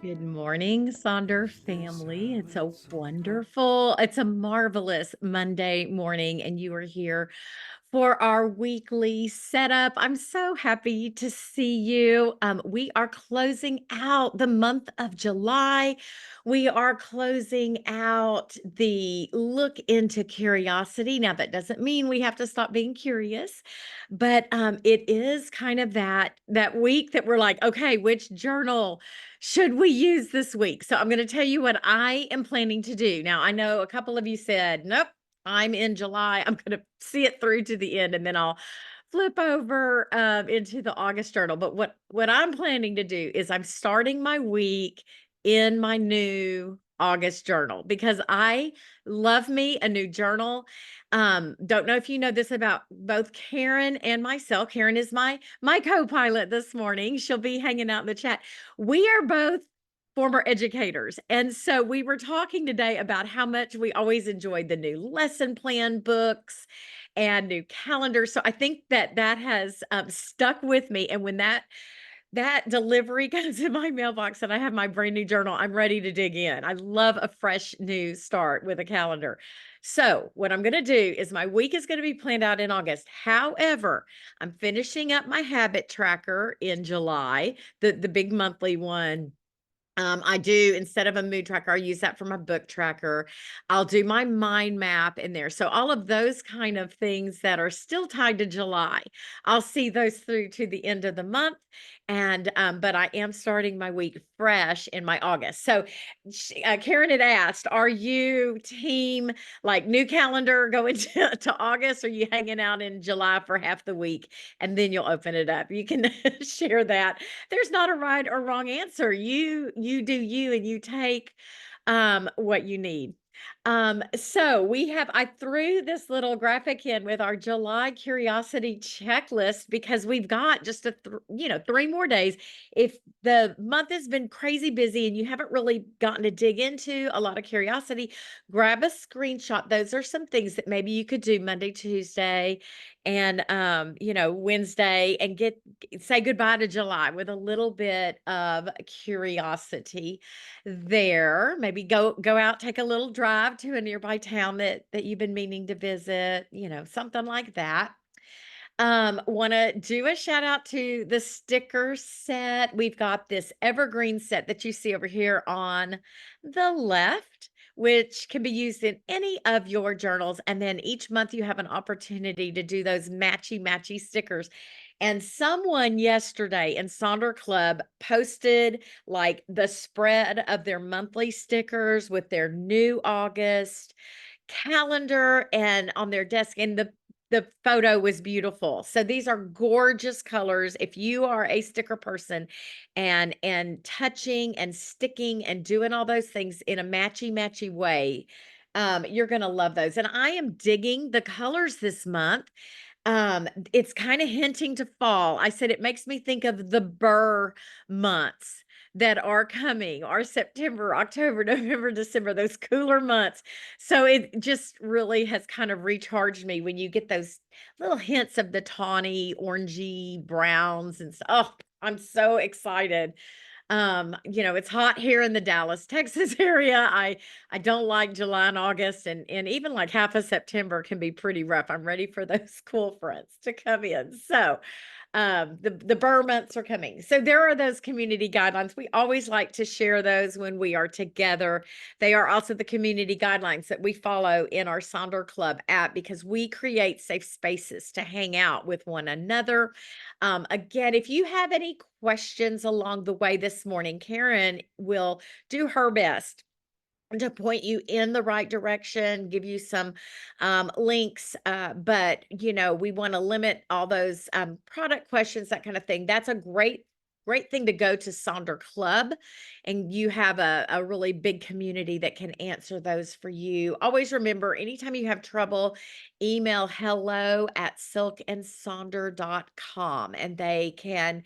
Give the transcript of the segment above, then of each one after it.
Good morning, Sonder family. It's a marvelous Monday morning, and you are here for our weekly setup. I'm so happy to see you. We are closing out the month of July. We are closing out the look into curiosity. Now, that doesn't mean we have to stop being curious, but it is kind of that week that we're like, okay, which journal should we use this week? So I'm going to tell you what I am planning to do. Now, I know a couple of you said, nope, I'm in July. I'm going to see it through to the end and then I'll flip over into the August journal. But what I'm planning to do is I'm starting my week in my new August journal because I love me a new journal. Don't know if you know this about both Karen and myself. Karen is my co-pilot this morning. She'll be hanging out in the chat. We are both former educators. And so we were talking today about how much we always enjoyed the new lesson plan books and new calendars. So I think that has stuck with me. And when that delivery comes in my mailbox and I have my brand new journal, I'm ready to dig in. I love a fresh new start with a calendar. So what I'm going to do is my week is going to be planned out in August. However, I'm finishing up my habit tracker in July, the big monthly one. I do, instead of a mood tracker, I use that for my book tracker. I'll do my mind map in there. So all of those kind of things that are still tied to July, I'll see those through to the end of the month. And but I am starting my week fresh in my August. So Karen had asked, are you team like new calendar going to August? Or are you hanging out in July for half the week and then you'll open it up? You can share that. There's not a right or wrong answer. You do you and you take what you need. So I threw this little graphic in with our July curiosity checklist because we've got just 3 more days. If the month has been crazy busy and you haven't really gotten to dig into a lot of curiosity, grab a screenshot. Those are some things that maybe you could do Monday, Tuesday, and Wednesday, and say goodbye to July with a little bit of curiosity there. Maybe go out, take a little drive to a nearby town that you've been meaning to visit, something like that. Want to do a shout out to the sticker set. We've got this evergreen set that you see over here on the left, which can be used in any of your journals. And then each month you have an opportunity to do those matchy stickers. And someone yesterday in Sonder Club posted like the spread of their monthly stickers with their new August calendar and on their desk. And the photo was beautiful. So these are gorgeous colors. If you are a sticker person and touching and sticking and doing all those things in a matchy way, you're going to love those. And I am digging the colors this month. It's kind of hinting to fall. I said it makes me think of the Burr months that are coming, are September, October, November, December, those cooler months. So it just really has kind of recharged me when you get those little hints of the tawny, orangey browns and stuff. Oh, I'm so excited. It's hot here in the Dallas, Texas area. I don't like July and August, and even like half of September can be pretty rough. I'm ready for those cool fronts to come in. So the Burr months are coming. So there are those community guidelines. We always like to share those when we are together. They are also the community guidelines that we follow in our Sonder Club app because we create safe spaces to hang out with one another. Again, if you have any questions along the way this morning, Karen will do her best to point you in the right direction, give you some links. But we want to limit all those product questions, that kind of thing. That's a great thing to go to Sonder Club, and you have a really big community that can answer those for you. Always remember, anytime you have trouble, email hello@silkandsonder.com, and they can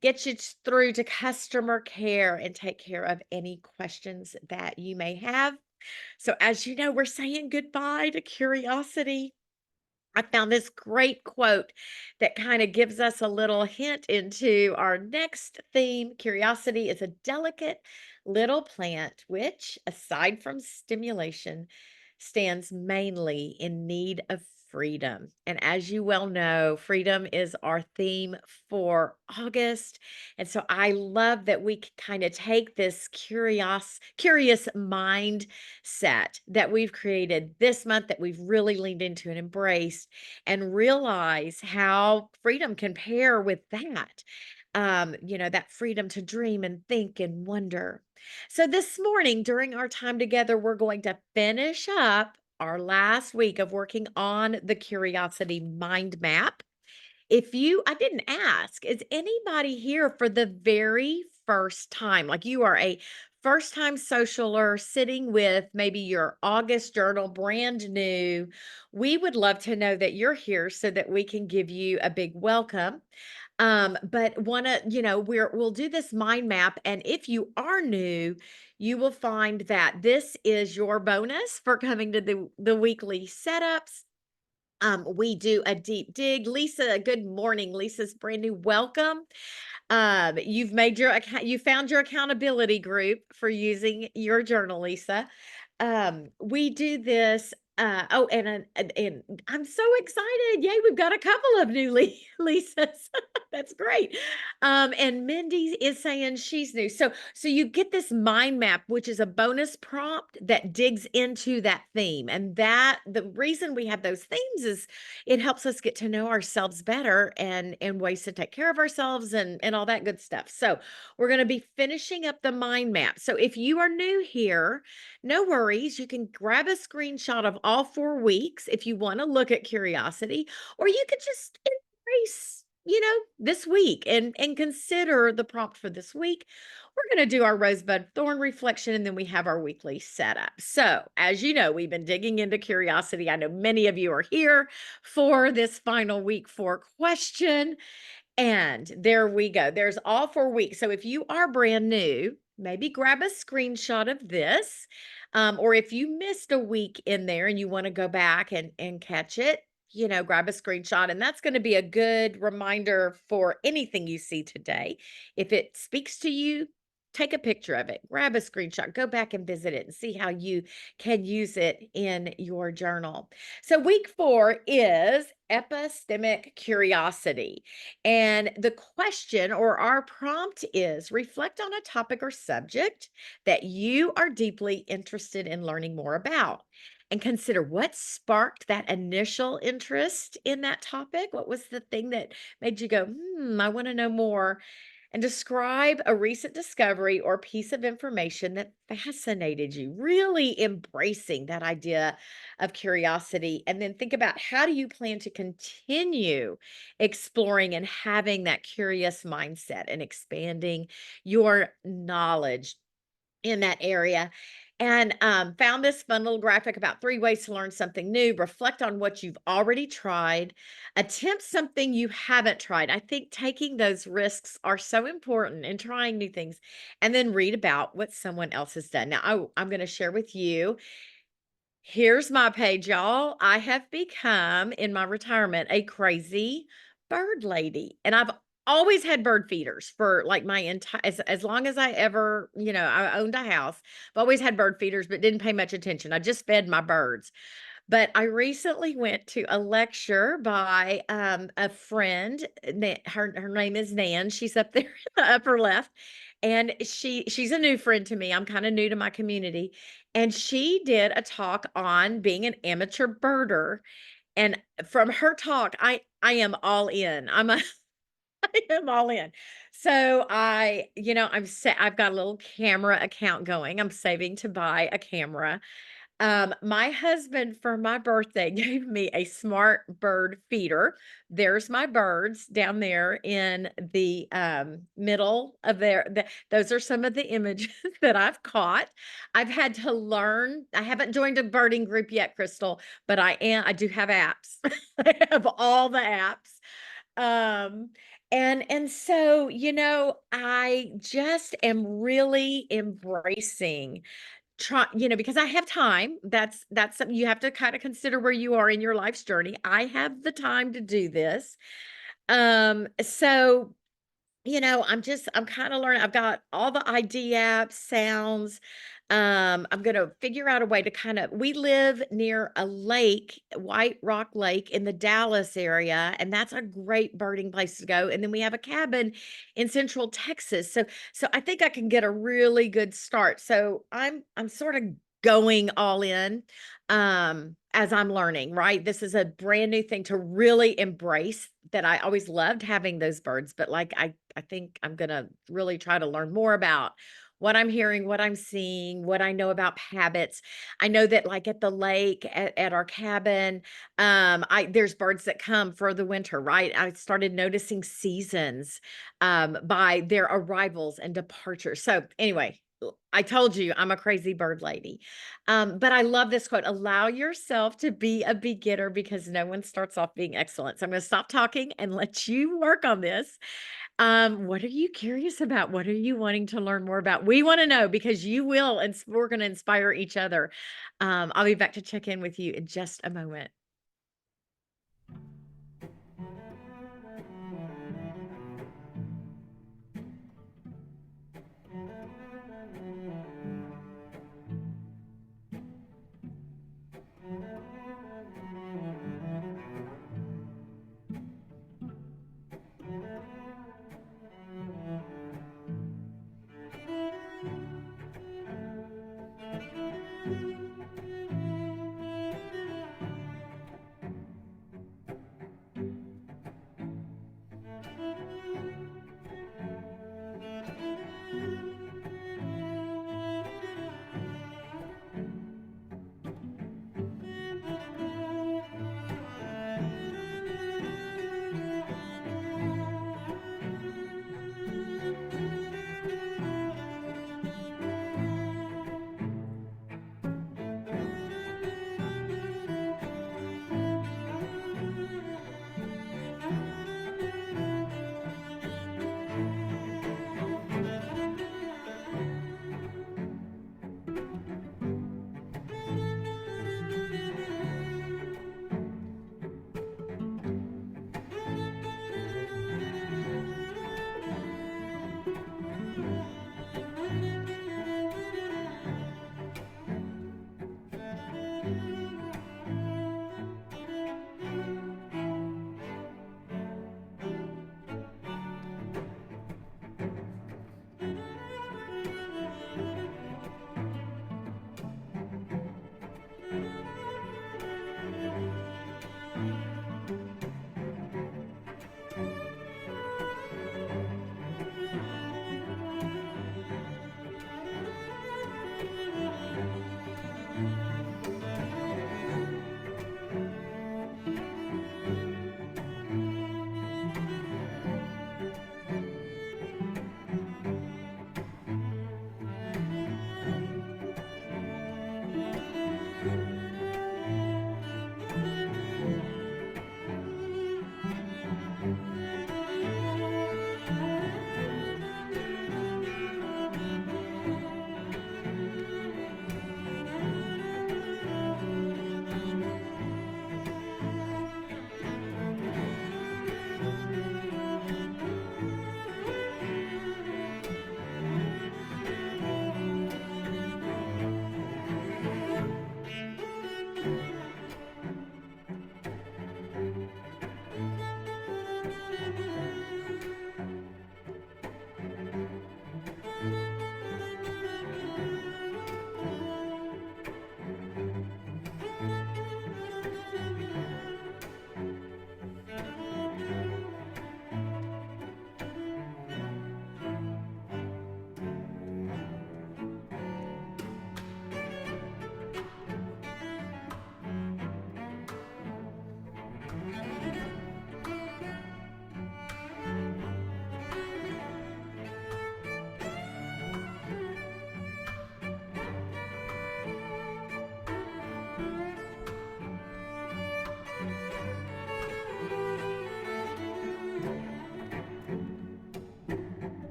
get you through to customer care and take care of any questions that you may have. So as you know, we're saying goodbye to curiosity. I found this great quote that kind of gives us a little hint into our next theme. Curiosity is a delicate little plant which, aside from stimulation, stands mainly in need of freedom. And as you well know, freedom is our theme for August. And so I love that we kind of take this curious mindset that we've created this month, that we've really leaned into and embraced, and realize how freedom can pair with that. That freedom to dream and think and wonder. So, this morning, during our time together, we're going to finish up our last week of working on the Curiosity Mind Map. I didn't ask, is anybody here for the very first time? Like you are a first time socialer sitting with maybe your August journal, brand new. We would love to know that you're here so that we can give you a big welcome. But we'll do this mind map. And if you are new, you will find that this is your bonus for coming to the weekly setups. We do a deep dig. Lisa, good morning. Lisa's brand new. Welcome. You found your accountability group for using your journal, Lisa. We do this. And I'm so excited. Yay, we've got a couple of new Lisas. That's great. And Mindy is saying she's new. So you get this mind map, which is a bonus prompt that digs into that theme. And that the reason we have those themes is it helps us get to know ourselves better and ways to take care of ourselves and all that good stuff. So we're going to be finishing up the mind map. So if you are new here, no worries. You can grab a screenshot of all 4 weeks if you want to look at curiosity, or you could just embrace, this week and consider the prompt for this week. We're going to do our rosebud thorn reflection, and then we have our weekly setup. So, as you know, we've been digging into curiosity. I know many of you are here for this final week 4 question. And there we go. There's all 4 weeks. So if you are brand new, maybe grab a screenshot of this. Or if you missed a week in there and you want to go back and catch it, grab a screenshot. And that's going to be a good reminder for anything you see today. If it speaks to you, take a picture of it, grab a screenshot, go back and visit it and see how you can use it in your journal. So week 4 is epistemic curiosity. And the question or our prompt is reflect on a topic or subject that you are deeply interested in learning more about. And consider what sparked that initial interest in that topic. What was the thing that made you go, I want to know more? And describe a recent discovery or piece of information that fascinated you, really embracing that idea of curiosity. And then think about, how do you plan to continue exploring and having that curious mindset and expanding your knowledge in that area. And found this fun little graphic about 3 ways to learn something new. Reflect on what you've already tried. Attempt something you haven't tried. I think taking those risks are so important in trying new things. And then read about what someone else has done. Now, I'm going to share with you. Here's my page, y'all. I have become, in my retirement, a crazy bird lady. And I've always had bird feeders for like my entire, as long as I ever, I owned a house. I've always had bird feeders, but didn't pay much attention. I just fed my birds. But I recently went to a lecture by a friend. Her name is Nan. She's up there in the upper left, and she's a new friend to me. I'm kind of new to my community, and she did a talk on being an amateur birder. And from her talk, I am all in. I am all in. So I've got a little camera account going. I'm saving to buy a camera. My husband for my birthday gave me a smart bird feeder. There's my birds down there in the middle of those are some of the images that I've caught. I've had to learn. I haven't joined a birding group yet, Crystal, but I do have apps. I have all the apps. Um, and so, I just am really embracing because I have time. That's something you have to kind of consider where you are in your life's journey. I have the time to do this. So I'm kinda learning. I've got all the ID apps, sounds. I'm gonna figure out a way to we live near a lake, White Rock Lake in the Dallas area, and that's a great birding place to go. And then we have a cabin in Central Texas. So I think I can get a really good start. So I'm sort of going all in as I'm learning, right? This is a brand new thing to really embrace that I always loved having those birds, but like I think I'm gonna really try to learn more about what I'm hearing, what I'm seeing, what I know about habits. I know that like at the lake at our cabin, I there's birds that come for the winter, right? I started noticing seasons by their arrivals and departures. So anyway, I told you I'm a crazy bird lady. But I love this quote: allow yourself to be a beginner because no one starts off being excellent. So I'm going to stop talking and let you work on this. What are you curious about? What are you wanting to learn more about? We want to know because you will, and we're going to inspire each other. I'll be back to check in with you in just a moment.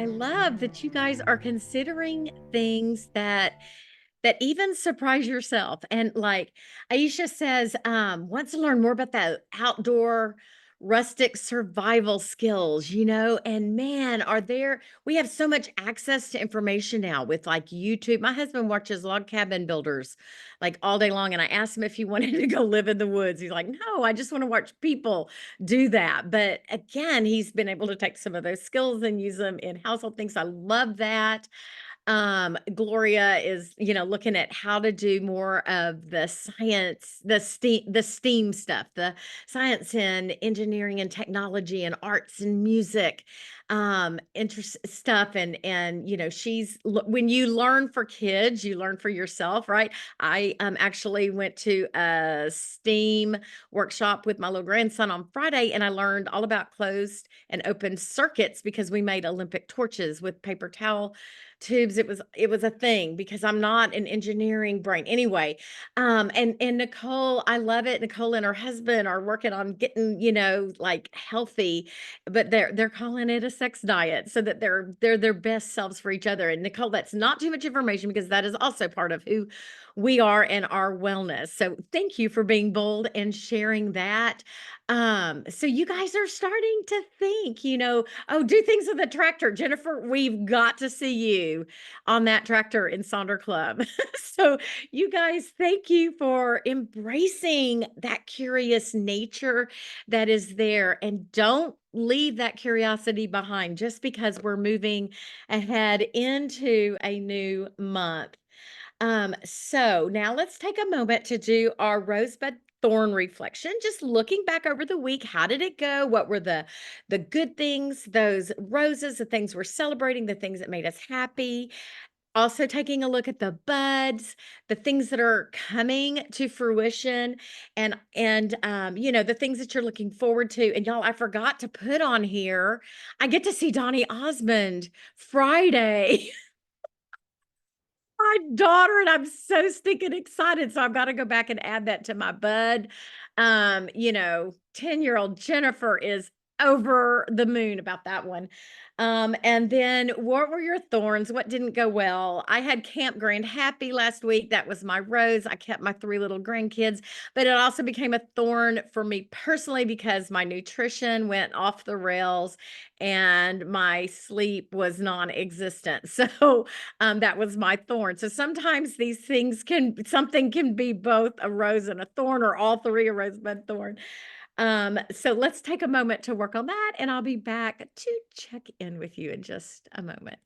I love that you guys are considering things that even surprise yourself. And like Aisha says, wants to learn more about the outdoor rustic survival skills, and man, we have so much access to information now with like YouTube. My husband watches log cabin builders like all day long. And I asked him if he wanted to go live in the woods. He's like, no, I just want to watch people do that. But again, he's been able to take some of those skills and use them in household things. I love that. Gloria is, looking at how to do more of the science, the STEAM stuff, the science and engineering and technology and arts and music, interest stuff. And, when you learn for kids, you learn for yourself, right? I actually went to a STEAM workshop with my little grandson on Friday, and I learned all about closed and open circuits because we made Olympic torches with paper towel tubes. It was a thing because I'm not an engineering brain anyway. And Nicole, I love it. Nicole and her husband are working on getting, like healthy, but they're calling it a sex diet so that they're their best selves for each other. And Nicole, that's not too much information because that is also part of who we are and our wellness. So thank you for being bold and sharing that. So you guys are starting to think, oh, do things with a tractor. Jennifer, we've got to see you on that tractor in Sonder Club. So you guys, thank you for embracing that curious nature that is there. And don't leave that curiosity behind just because we're moving ahead into a new month. So now let's take a moment to do our rosebud thorn reflection. Just looking back over the week, how did it go? What were the good things, those roses, the things we're celebrating, the things that made us happy? Also taking a look at the buds, the things that are coming to fruition, and the things that you're looking forward to. And y'all, I forgot to put on here, I get to see Donny Osmond Friday. My daughter, and I'm so stinking excited. So I've got to go back and add that to my bud. 10-year-old Jennifer is over the moon about that one. And then what were your thorns? What didn't go well? I had Camp Grand Happy last week. That was my rose. I kept my 3 little grandkids, but it also became a thorn for me personally because my nutrition went off the rails and my sleep was non-existent. So that was my thorn. So sometimes these things something can be both a rose and a thorn, or all three a rosebud thorn. So let's take a moment to work on that, and I'll be back to check in with you in just a moment.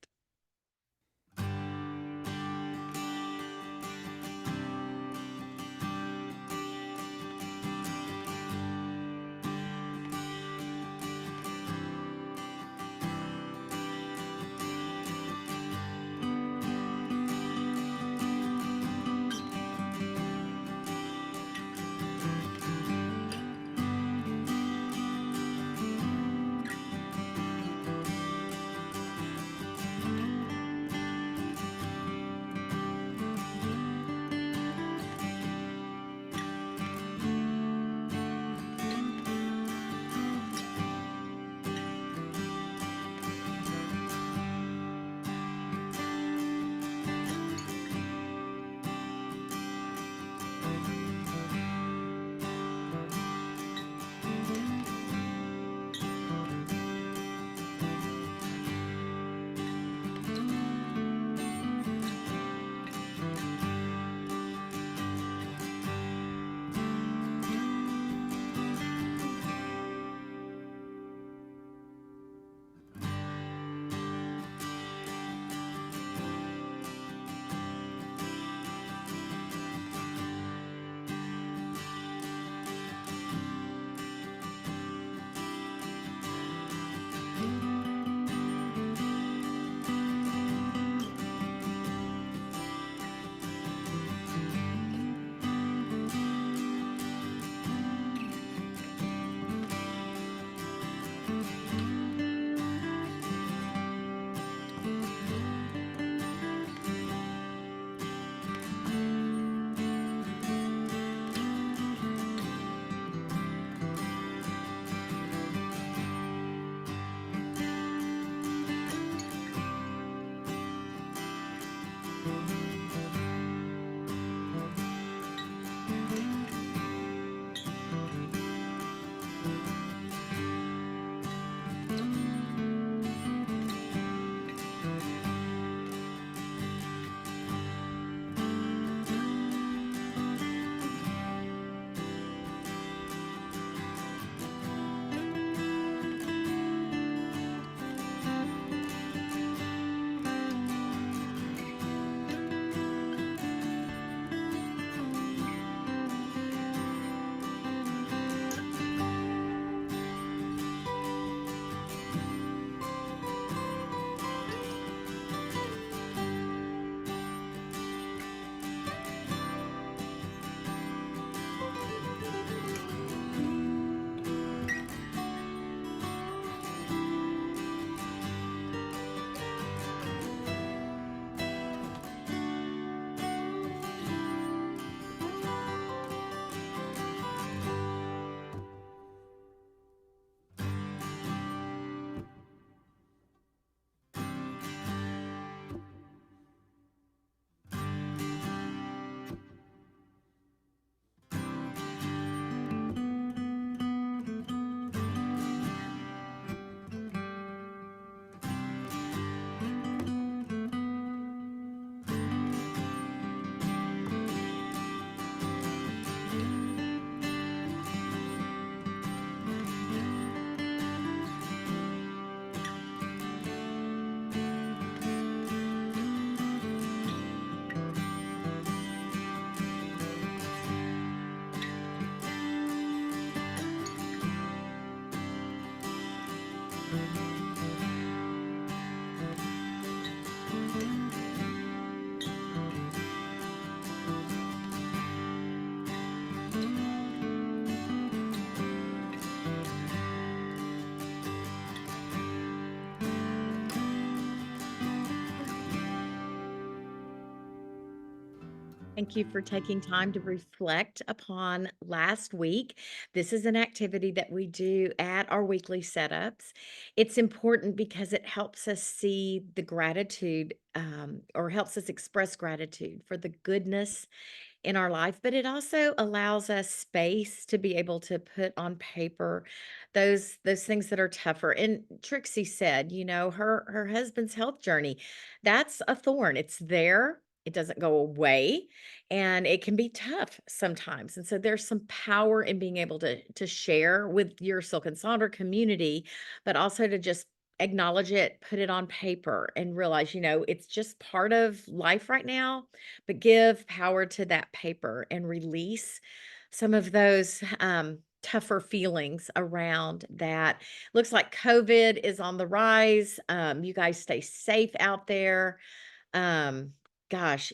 Thank you for taking time to reflect upon last week. This is an activity that we do at our weekly setups. It's important because it helps us see the gratitude or helps us express gratitude for the goodness in our life, but it also allows us space to be able to put on paper those things that are tougher. And Trixie said, her husband's health journey, that's a thorn. It's there. It doesn't go away, and it can be tough sometimes. And so there's some power in being able to share with your Silk and Sonder community, but also to just acknowledge it, put it on paper, and realize, it's just part of life right now, but give power to that paper and release some of those tougher feelings around that. Looks like COVID is on the rise. You guys stay safe out there. um, Gosh,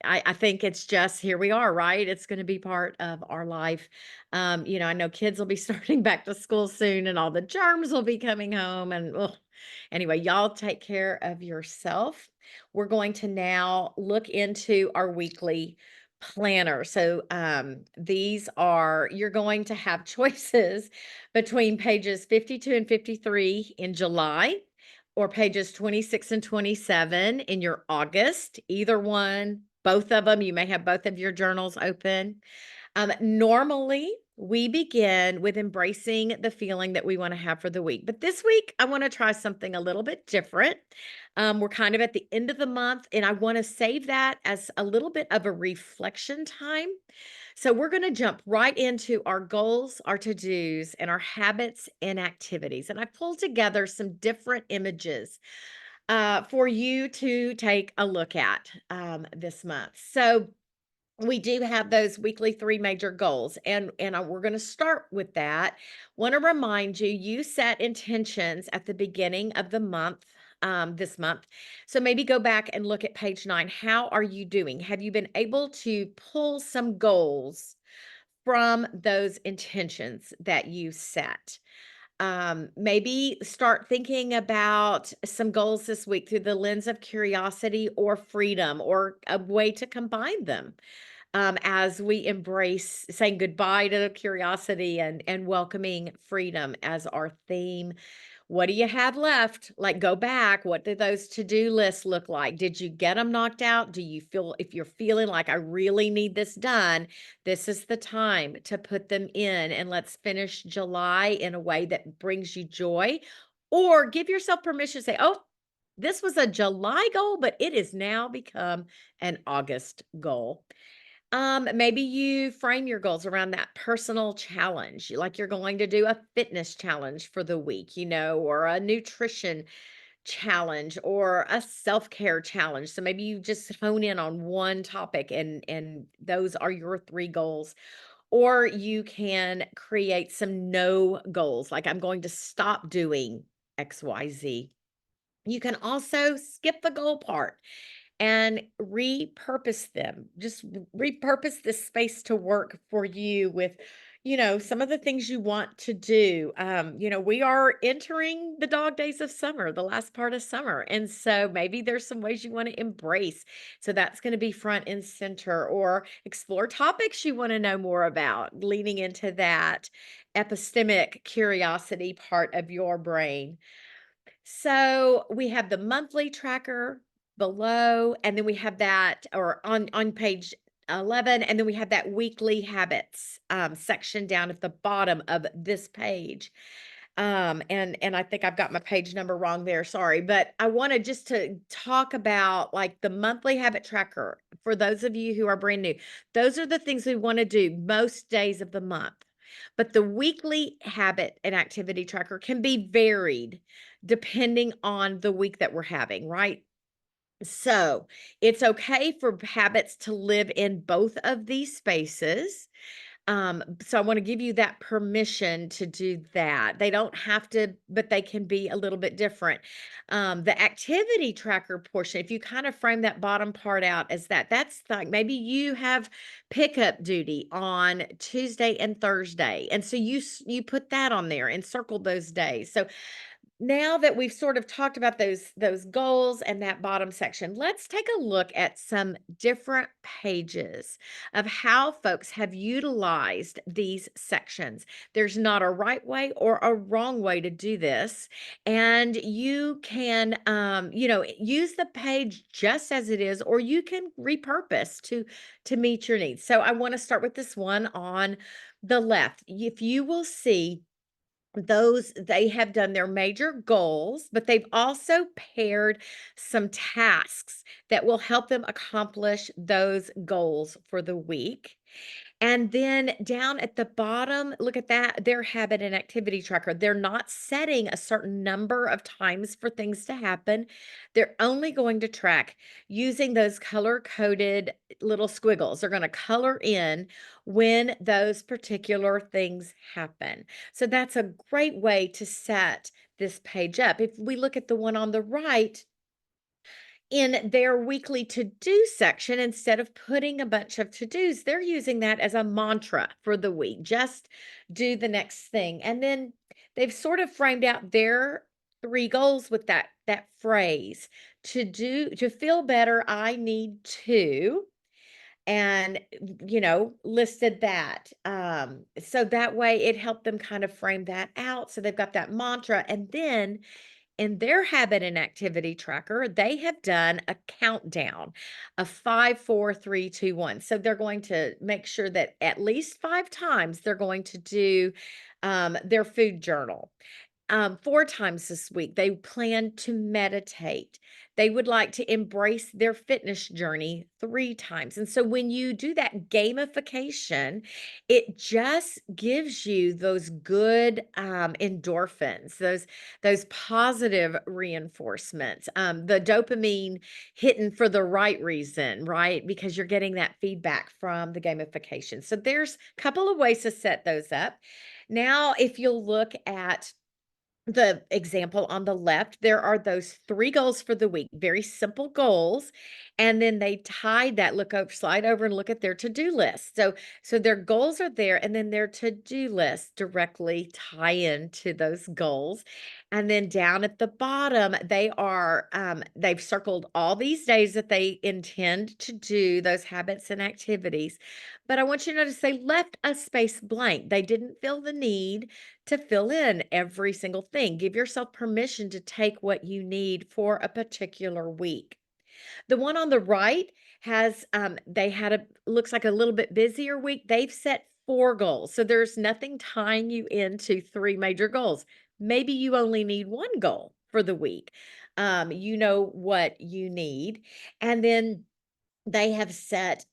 I think it's just here we are, right? It's going to be part of our life. I know kids will be starting back to school soon and all the germs will be coming home. And ugh. Anyway, y'all take care of yourself. We're going to now look into our weekly planner. So you're going to have choices between pages 52 and 53 in July, or pages 26 and 27 in your August, either one, both of them. You may have both of your journals open. Normally, we begin with embracing the feeling that we want to have for the week. But this week, I want to try something a little bit different. We're kind of at the end of the month, and I want to save that as a little bit of a reflection time. So we're going to jump right into our goals, our to-dos, and our habits and activities. And I pulled together some different images for you to take a look at this month. So we do have those weekly three major goals, and we're going to start with that. Want to remind you, you set intentions at the beginning of the month. This month. So maybe go back and look at page 9. How are you doing? Have you been able to pull some goals from those intentions that you set? Maybe start thinking about some goals this week through the lens of curiosity or freedom, or a way to combine them, as we embrace saying goodbye to curiosity and welcoming freedom as our theme. What do you have left? Like, go back. What do those to-do lists look like? Did you get them knocked out? Do you feel, if you're feeling like I really need this done, this is the time to put them in, and let's finish July in a way that brings you joy. Or give yourself permission to say, oh, this was a July goal, but it has now become an August goal. Maybe you frame your goals around that personal challenge, like you're going to do a fitness challenge for the week, or a nutrition challenge, or a self-care challenge. So maybe you just hone in on one topic, and those are your three goals. Or you can create some no goals, like I'm going to stop doing XYZ. You can also skip the goal part and repurpose them. Just repurpose this space to work for you with, some of the things you want to do. We are entering the dog days of summer, the last part of summer. And so maybe there's some ways you want to embrace. So that's going to be front and center, or explore topics you want to know more about, leaning into that epistemic curiosity part of your brain. So we have the monthly tracker below, and then we have that, or on page 11, and then we have that weekly habits section down at the bottom of this page. And I think I've got my page number wrong there. Sorry, but I wanted just to talk about, like, the monthly habit tracker for those of you who are brand new. Those are the things we want to do most days of the month. But the weekly habit and activity tracker can be varied depending on the week that we're having, right? So it's okay for habits to live in both of these spaces. So I want to give you that permission to do that. They don't have to, but they can be a little bit different. The activity tracker portion, if you kind of frame that bottom part out as that's like, maybe you have pickup duty on Tuesday and Thursday. And so you put that on there and circle those days. So Now that we've sort of talked about those goals and that bottom section, let's take a look at some different pages of how folks have utilized these sections. There's not a right way or a wrong way to do this, and you can use the page just as it is, or you can repurpose to meet your needs. So I want to start with this one on the left. If you will see, those they have done their major goals, but they've also paired some tasks that will help them accomplish those goals for the week. And then down at the bottom, look at that, their habit and activity tracker. They're not setting a certain number of times for things to happen. They're only going to track using those color coded little squiggles. They're going to color in when those particular things happen. So that's a great way to set this page up. If we look at the one on the right, in their weekly to-do section, instead of putting a bunch of to-dos, they're using that as a mantra for the week. Just do the next thing. And then they've sort of framed out their three goals with that phrase. To feel better, I need to, and listed that. So that way it helped them kind of frame that out. So they've got that mantra. And then in their habit and activity tracker, they have done a countdown of 5, 4, 3, 2, 1. So they're going to make sure that at least 5 times they're going to do their food journal. 4 times this week, they plan to meditate. They would like to embrace their fitness journey 3 times. And so when you do that gamification, it just gives you those good endorphins, those positive reinforcements, the dopamine hitting for the right reason, right? Because you're getting that feedback from the gamification. So there's a couple of ways to set those up. Now, if you'll look at the example on the left, there are those 3 goals for the week, very simple goals, and then they tied that slide over and look at their to-do list. So their goals are there, and then their to-do list directly tie into those goals. And then down at the bottom, they've circled all these days that they intend to do those habits and activities. But I want you to notice they left a space blank. They didn't feel the need to fill in every single thing. Give yourself permission to take what you need for a particular week. The one on the right has they had a looks like a little bit busier week. They've set 4 goals. So there's nothing tying you into 3 major goals. Maybe you only need 1 goal for the week. You know what you need. And then they have set,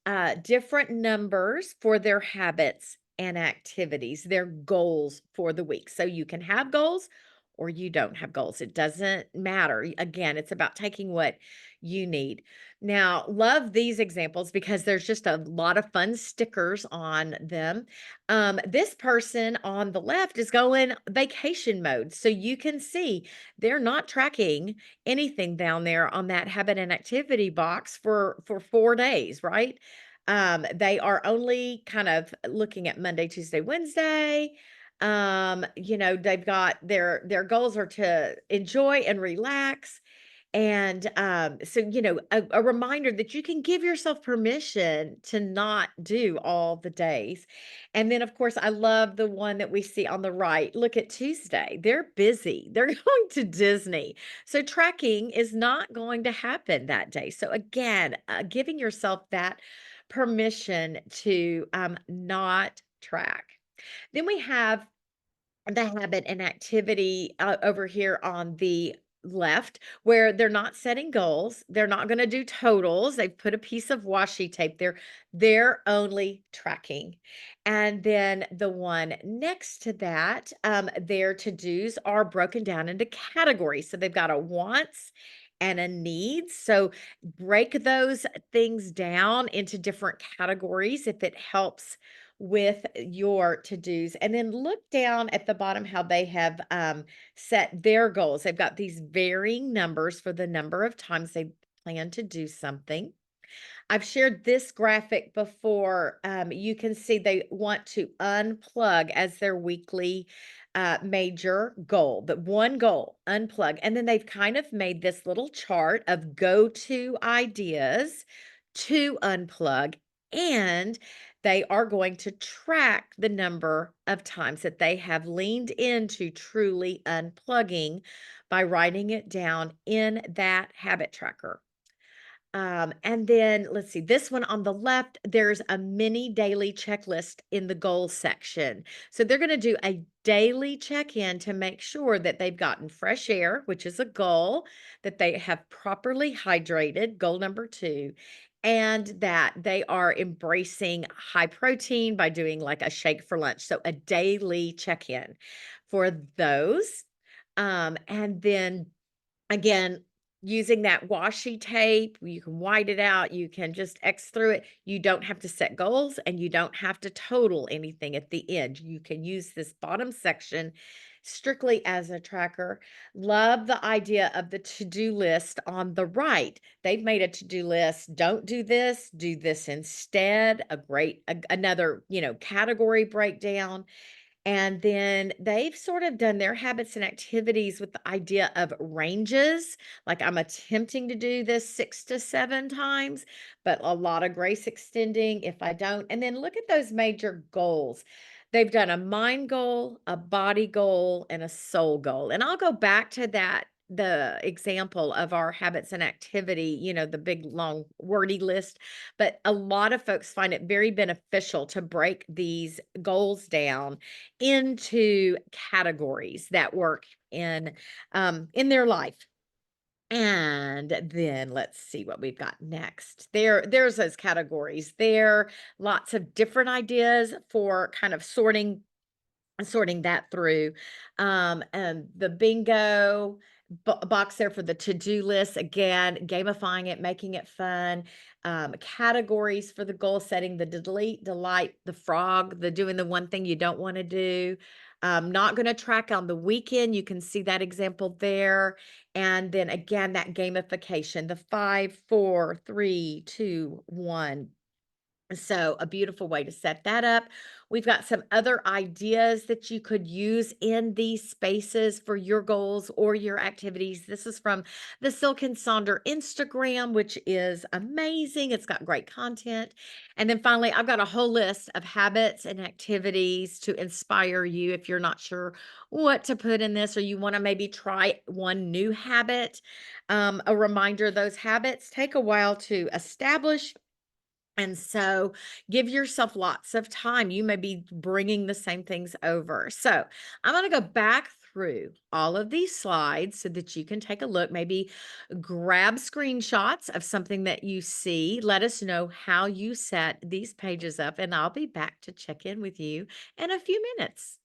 different numbers for their habits and activities, their goals for the week. So you can have goals or you don't have goals. It doesn't matter. Again, it's about taking what you need. Now, love these examples because there's just a lot of fun stickers on them. This person on the left is going vacation mode. So you can see they're not tracking anything down there on that habit and activity box for 4 days, right? They are only kind of looking at Monday, Tuesday, Wednesday. They've got their goals are to enjoy and relax. And a reminder that you can give yourself permission to not do all the days. And then, of course, I love the one that we see on the right. Look at Tuesday. They're busy, they're going to Disney. So, tracking is not going to happen that day. So, again, giving yourself that permission to not track. Then we have the habit and activity over here on the left, where they're not setting goals, they're not going to do totals, they've put a piece of washi tape there, they're only tracking. And then the one next to that, their to-dos are broken down into categories. So they've got a wants and a needs. So break those things down into different categories if it helps with your to-dos. And then look down at the bottom how they have set their goals. They've got these varying numbers for the number of times they plan to do something. I've shared this graphic before. You can see they want to unplug as their weekly major goal, but one goal, unplug. And then they've kind of made this little chart of go to ideas to unplug. And they are going to track the number of times that they have leaned into truly unplugging by writing it down in that habit tracker. And then let's see, this one on the left, there's a mini daily checklist in the goals section. So they're going to do a daily check in to make sure that they've gotten fresh air, which is a goal, that they have properly hydrated, goal number two, and that they are embracing high protein by doing like a shake for lunch. So a daily check in for those. And then again, using that washi tape, you can white it out, you can just X through it. You don't have to set goals and you don't have to total anything at the end. You can use this bottom section strictly as a tracker. Love the idea of the to-do list on the right. They've made a to-do list. Don't do this instead. Another, category breakdown. And then they've sort of done their habits and activities with the idea of ranges. Like I'm attempting to do this 6 to 7 times, but a lot of grace extending if I don't. And then look at those major goals. They've done a mind goal, a body goal, and a soul goal. And I'll go back to the example of our habits and activity, the big long wordy list. But a lot of folks find it very beneficial to break these goals down into categories that work in their life. And then let's see what we've got next. There's those categories. There lots of different ideas for kind of sorting that through. And the bingo box there for the to-do list, again, gamifying it, making it fun. Categories for the goal setting, the delete, delight, the frog, the doing the one thing you don't want to do. Not going to track on the weekend. You can see that example there. And then again, that gamification, the 5, 4, 3, 2, 1. So, a beautiful way to set that up. We've got some other ideas that you could use in these spaces for your goals or your activities. This is from the Silk and Sonder Instagram, which is amazing. It's got great content. And then finally, I've got a whole list of habits and activities to inspire you if you're not sure what to put in this or you want to maybe try one new habit. A reminder, those habits take a while to establish, and so give yourself lots of time. You may be bringing the same things over. So I'm going to go back through all of these slides so that you can take a look, maybe grab screenshots of something that you see. Let us know how you set these pages up, and I'll be back to check in with you in a few minutes.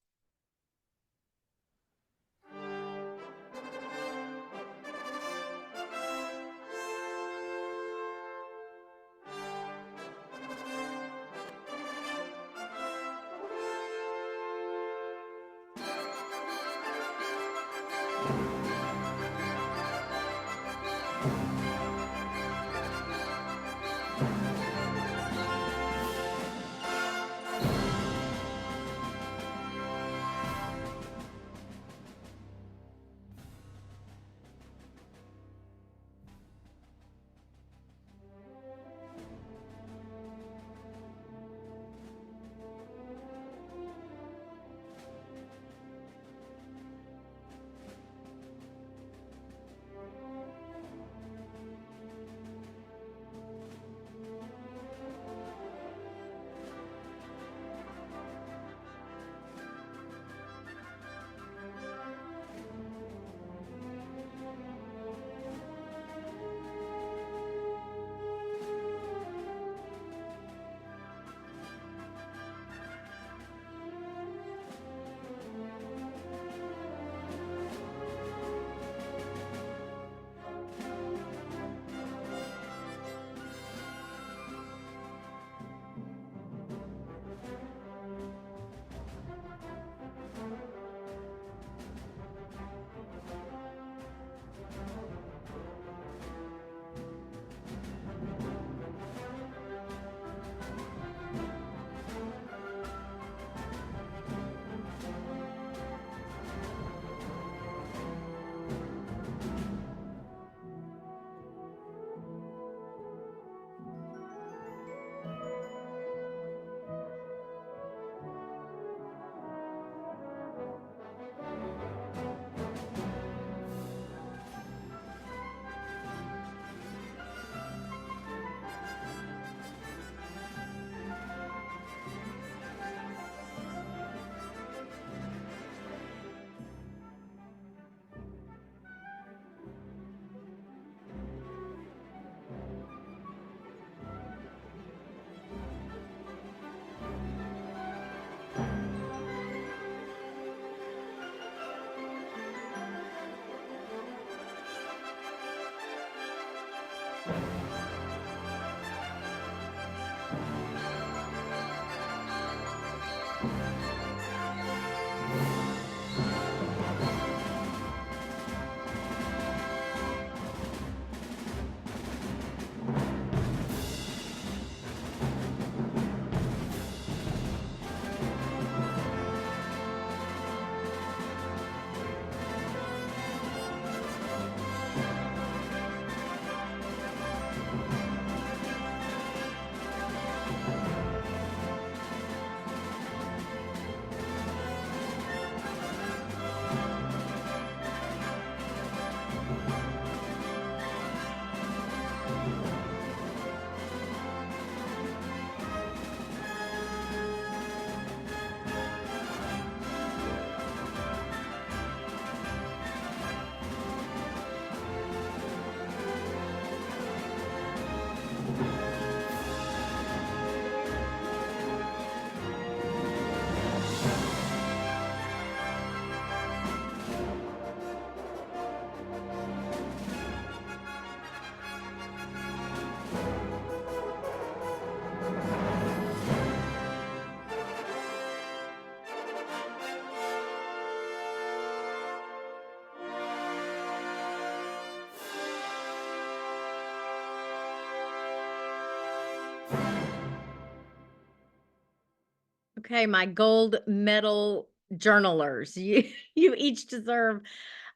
Okay, my gold medal journalers. You each deserve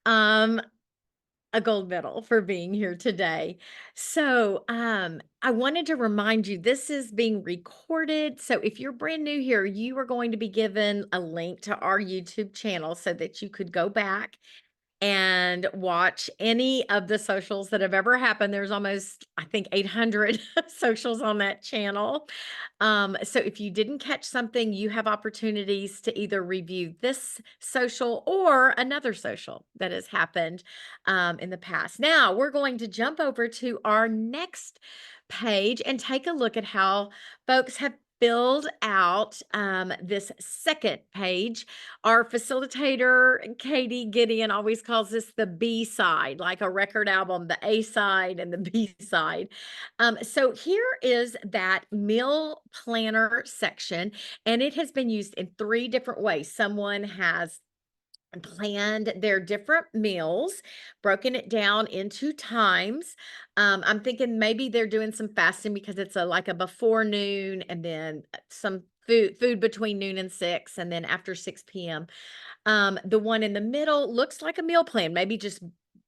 um a gold medal for being here today. So, I wanted to remind you this is being recorded. So, if you're brand new here, you are going to be given a link to our YouTube channel so that you could go back and watch any of the socials that have ever happened. There's almost, I think, 800 socials on that channel. So if you didn't catch something, you have opportunities to either review this social or another social that has happened in the past. Now we're going to jump over to our next page and take a look at how folks have filled out this second page. Our facilitator, Katie Gideon, always calls this the B side, like a record album, the A side and the B side. So here is that meal planner section, and it has been used in three different ways. Someone has planned their different meals, broken it down into times. I'm thinking maybe they're doing some fasting because it's a like a before noon and then some food between noon and 6 and then after 6 p.m. The one in the middle looks like a meal plan, maybe just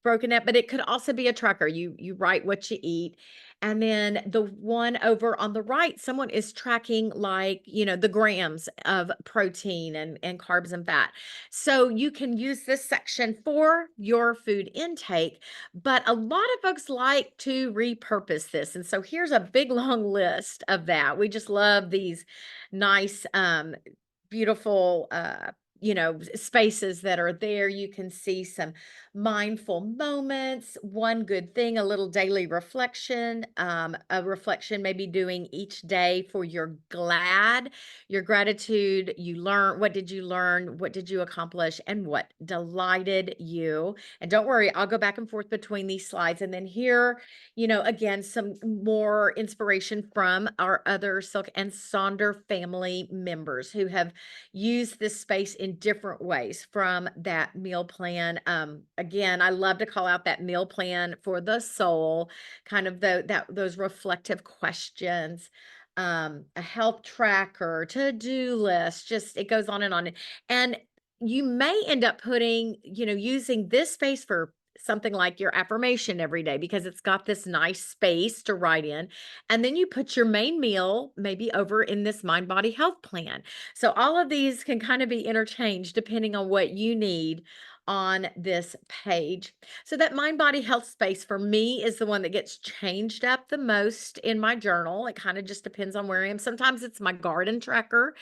broken up, but it could also be a tracker. You write what you eat. And then the one over on the right, someone is tracking like, the grams of protein and carbs and fat. So you can use this section for your food intake, but a lot of folks like to repurpose this. And so here's a big long list of that. We just love these nice beautiful spaces that are there. You can see some mindful moments, one good thing, a little daily reflection, a reflection maybe doing each day for your gratitude. You learn, what did you learn, what did you accomplish, and what delighted you. And don't worry, I'll go back and forth between these slides. And then here, again, some more inspiration from our other Silk and Sonder family members who have use this space in different ways from that meal plan. Again, I love to call out that meal plan for the soul, kind of those reflective questions, a health tracker, to-do list, just it goes on and on. And you may end up putting, using this space for something like your affirmation every day because it's got this nice space to write in. And then you put your main meal maybe over in this mind body health plan. So all of these can kind of be interchanged depending on what you need on this page. So that mind body health space for me is the one that gets changed up the most in my journal. It kind of just depends on where I am. Sometimes it's my garden tracker.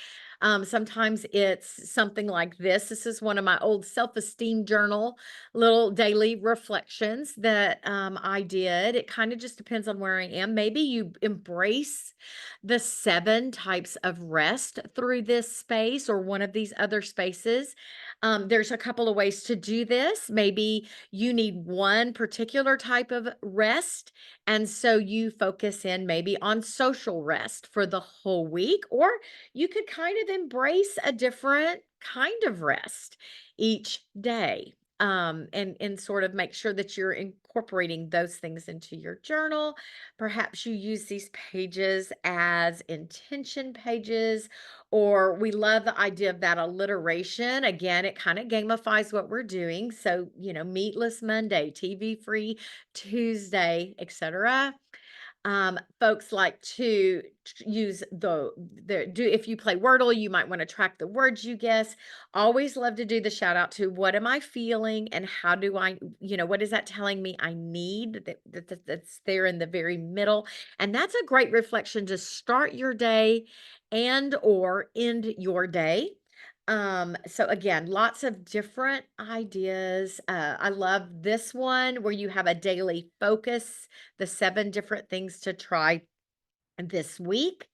Sometimes it's something like this. This is one of my old self-esteem journal little daily reflections that I did. It kind of just depends on where I am. Maybe you embrace the 7 types of rest through this space or one of these other spaces. There's a couple of ways to do this. Maybe you need one particular type of rest, and so you focus in maybe on social rest for the whole week, or you could kind of embrace a different kind of rest each day. And sort of make sure that you're incorporating those things into your journal. Perhaps you use these pages as intention pages, or we love the idea of that alliteration. Again, it kind of gamifies what we're doing. So, meatless Monday, TV free Tuesday, etc. Folks like to use the do if you play Wordle, you might want to track the words you guess. Always love to do the shout out to what am I feeling and how do I, what is that telling me I need that's there in the very middle. And that's a great reflection to start your day and or end your day. So again, lots of different ideas. I love this one where you have a daily focus, the 7 different things to try this week.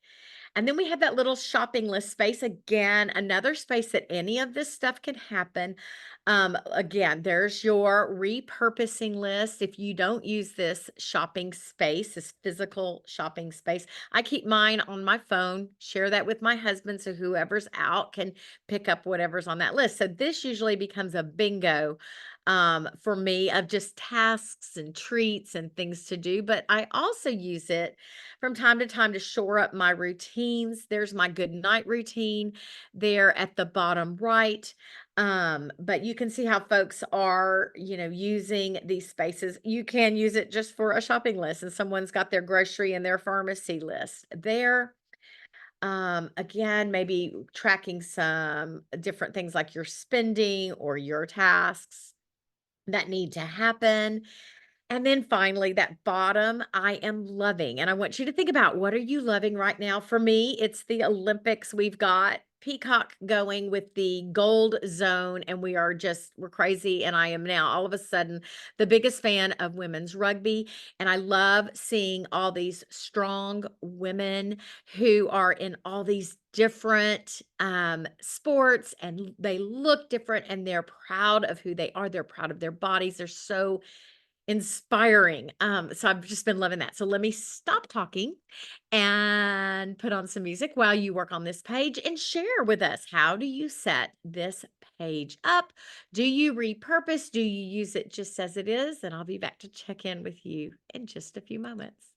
And then we have that little shopping list space. Again, another space that any of this stuff can happen. Again, there's your repurposing list. If you don't use this shopping space, this physical shopping space, I keep mine on my phone, share that with my husband. So whoever's out can pick up whatever's on that list. So this usually becomes a bingo for me of just tasks and treats and things to do. But I also use it from time to time to shore up my routines. There's my good night routine there at the bottom right. But you can see how folks are, using these spaces. You can use it just for a shopping list, and someone's got their grocery and their pharmacy list there. Again, maybe tracking some different things like your spending or your tasks that need to happen. And then finally, that bottom, I am loving. And I want you to think about, what are you loving right now? For me, it's the Olympics. We've got Peacock going with the gold zone, and we're crazy. And I am now all of a sudden the biggest fan of women's rugby. And I love seeing all these strong women who are in all these different sports, and they look different, and they're proud of who they are. They're proud of their bodies. They're so inspiring. So I've just been loving that. So let me stop talking and put on some music while you work on this page and share with us, how do you set this page up? Do you repurpose? Do you use it just as it is? And I'll be back to check in with you in just a few moments.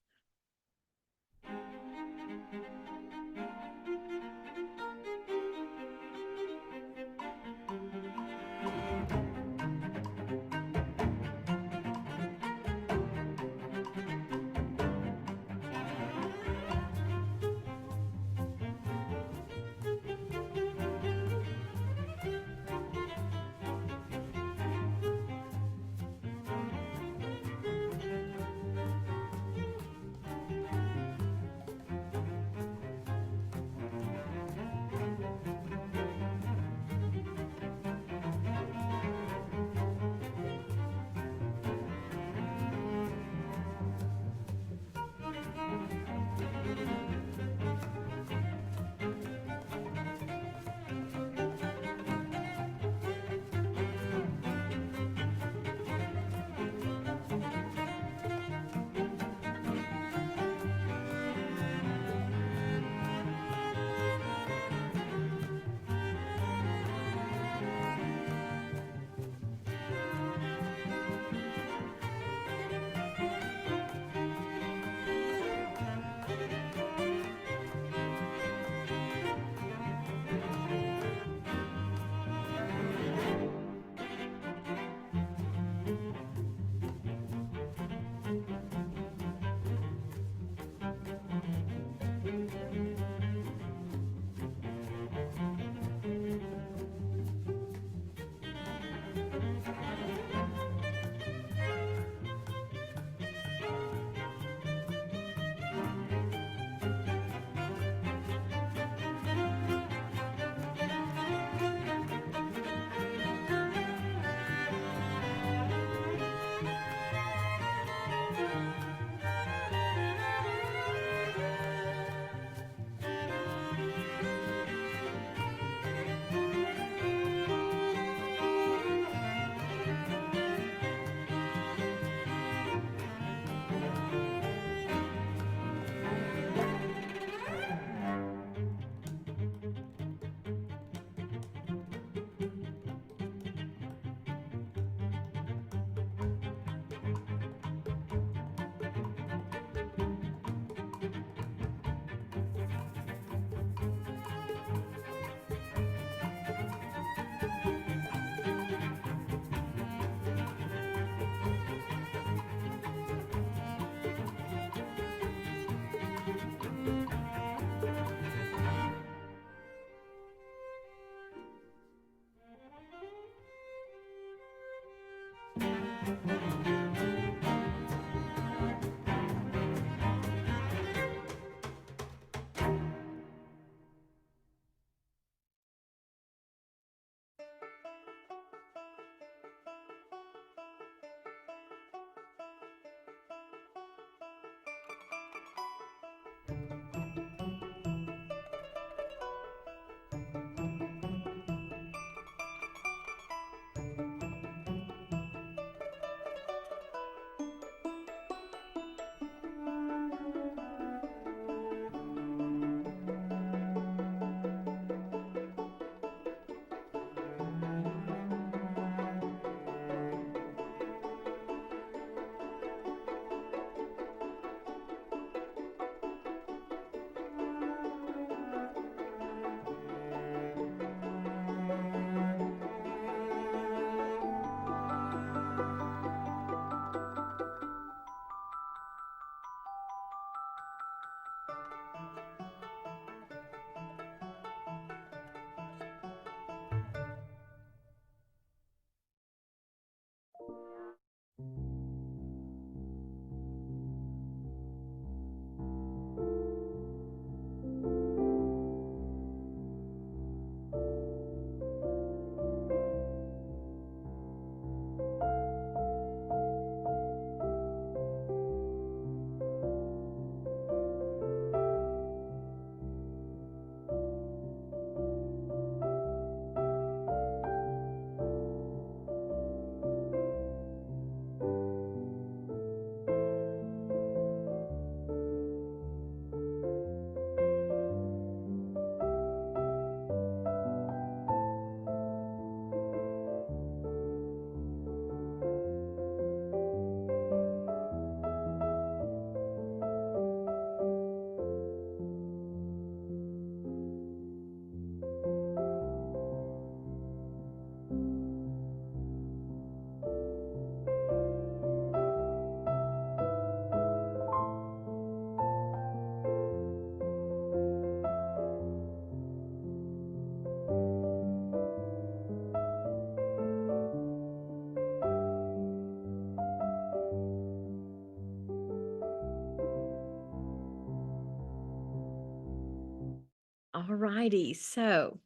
righty. So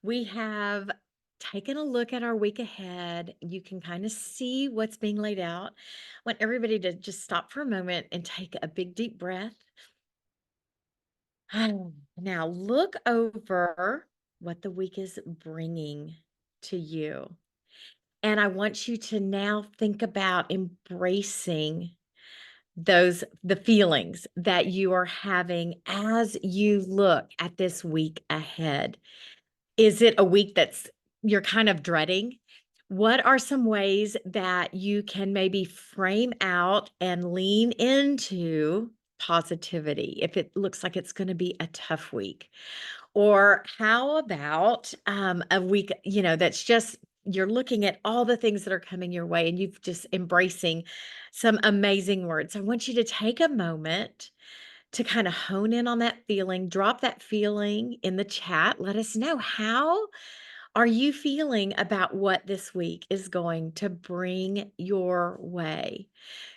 we have taken a look at our week ahead. You can kind of see what's being laid out. I want everybody to just stop for a moment and take a big, deep breath. Now look over what the week is bringing to you. And I want you to now think about embracing the feelings that you are having as you look at this week ahead. Is it a week that's you're kind of dreading? What are some ways that you can maybe frame out and lean into positivity if it looks like it's going to be a tough week? Or how about a week, that's just you're looking at all the things that are coming your way and you've just embracing some amazing words. I want you to take a moment to kind of hone in on that feeling, drop that feeling in the chat. Let us know, how are you feeling about what this week is going to bring your way?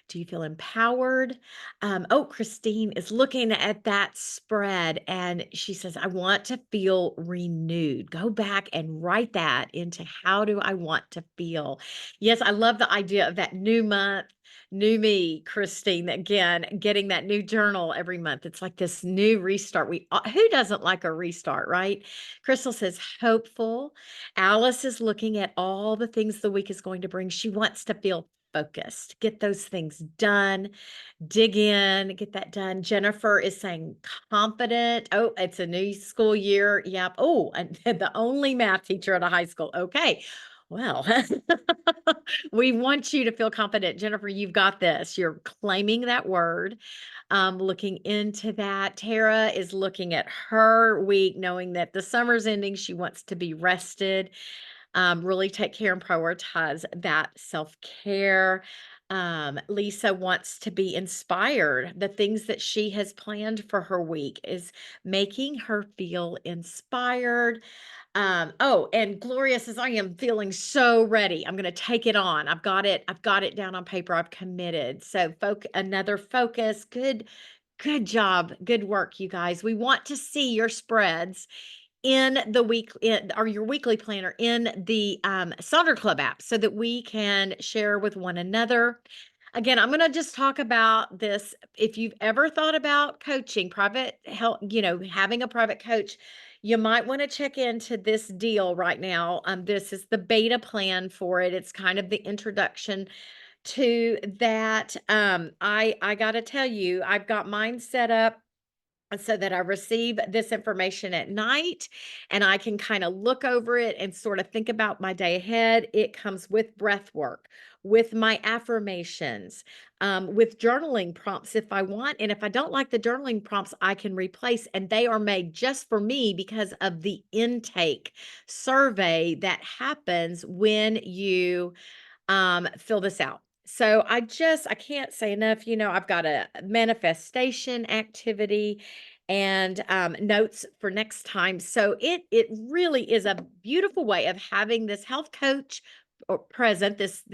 Do you feel empowered? Oh, Christine is looking at that spread and she says, I want to feel renewed. Go back and write that into how do I want to feel? Yes, I love the idea of that new month, new me, Christine. Again, getting that new journal every month. It's like this new restart. Who doesn't like a restart, right? Crystal says, hopeful. Alice is looking at all the things the week is going to bring. She wants to feel focused, get those things done, dig in, get that done. Jennifer is saying confident. Oh, it's a new school year. Yep. Oh, and the only math teacher at a high school. Okay. Well, we want you to feel confident. Jennifer, you've got this. You're claiming that word, looking into that. Tara is looking at her week, knowing that the summer's ending. She wants to be rested, really take care and prioritize that self-care. Lisa wants to be inspired. The things that she has planned for her week is making her feel inspired. Oh, and Gloria says, I am feeling so ready. I'm going to take it on. I've got it. I've got it down on paper. I've committed. So another focus. Good job. Good work, you guys. We want to see your spreads in the or your weekly planner in the Sonder Club app so that we can share with one another. Again, I'm going to just talk about this. If you've ever thought about coaching, private help, having a private coach, you might want to check into this deal right now. This is the beta plan for it. It's kind of the introduction to that. I got to tell you, I've got mine set up so that I receive this information at night and I can kind of look over it and sort of think about my day ahead. It comes with breath work, with my affirmations, with journaling prompts if I want. And if I don't like the journaling prompts, I can replace, and they are made just for me because of the intake survey that happens when you fill this out. So I can't say enough. I've got a manifestation activity and notes for next time. So it really is a beautiful way of having this health coach or present, this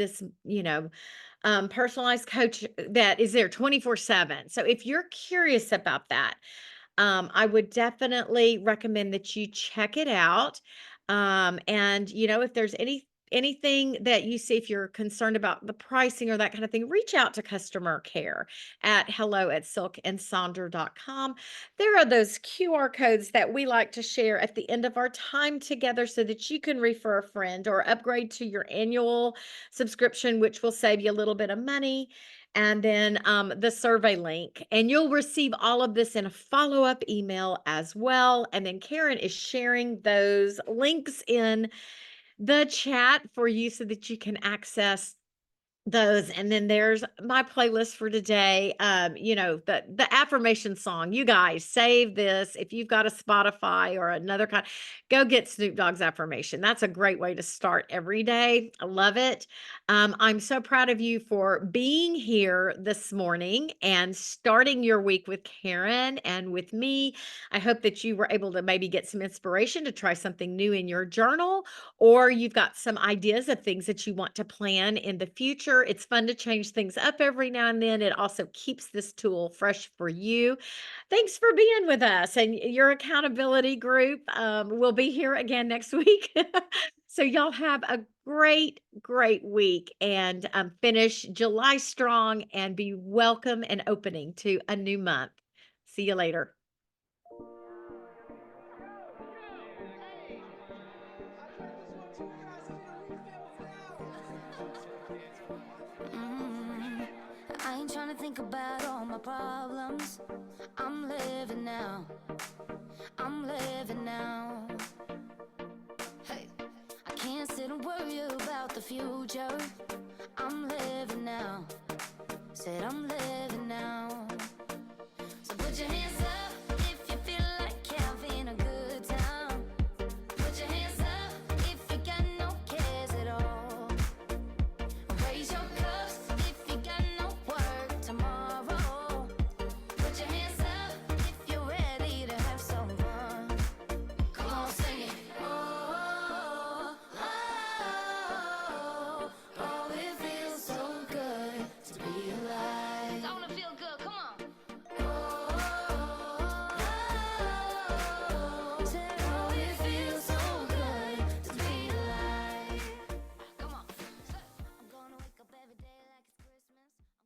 personalized coach that is there 24/7. So if you're curious about that, I would definitely recommend that you check it out. And if there's anything that you see, if you're concerned about the pricing or that kind of thing, reach out to customer care at hello@silkandsonder.com. There are those QR codes that we like to share at the end of our time together so that you can refer a friend or upgrade to your annual subscription, which will save you a little bit of money, and then the survey link. And you'll receive all of this in a follow-up email as well. And then Karen is sharing those links in the chat for you so that you can access those. And then there's my playlist for today. The affirmation song. You guys save this. If you've got a Spotify or another kind, go get Snoop Dogg's affirmation. That's a great way to start every day. I love it. I'm so proud of you for being here this morning and starting your week with Karen and with me. I hope that you were able to maybe get some inspiration to try something new in your journal, or you've got some ideas of things that you want to plan in the future. structure. It's fun to change things up every now and then. It also keeps this tool fresh for you. Thanks for being with us and your accountability group. Will be here again next week. So y'all have a great, great week and finish July strong and be welcome and opening to a new month. See you later. Mm, I ain't trying to think about all my problems. I'm living now. I'm living now. Hey, I can't sit and worry about the future. I'm living now. Said I'm living now.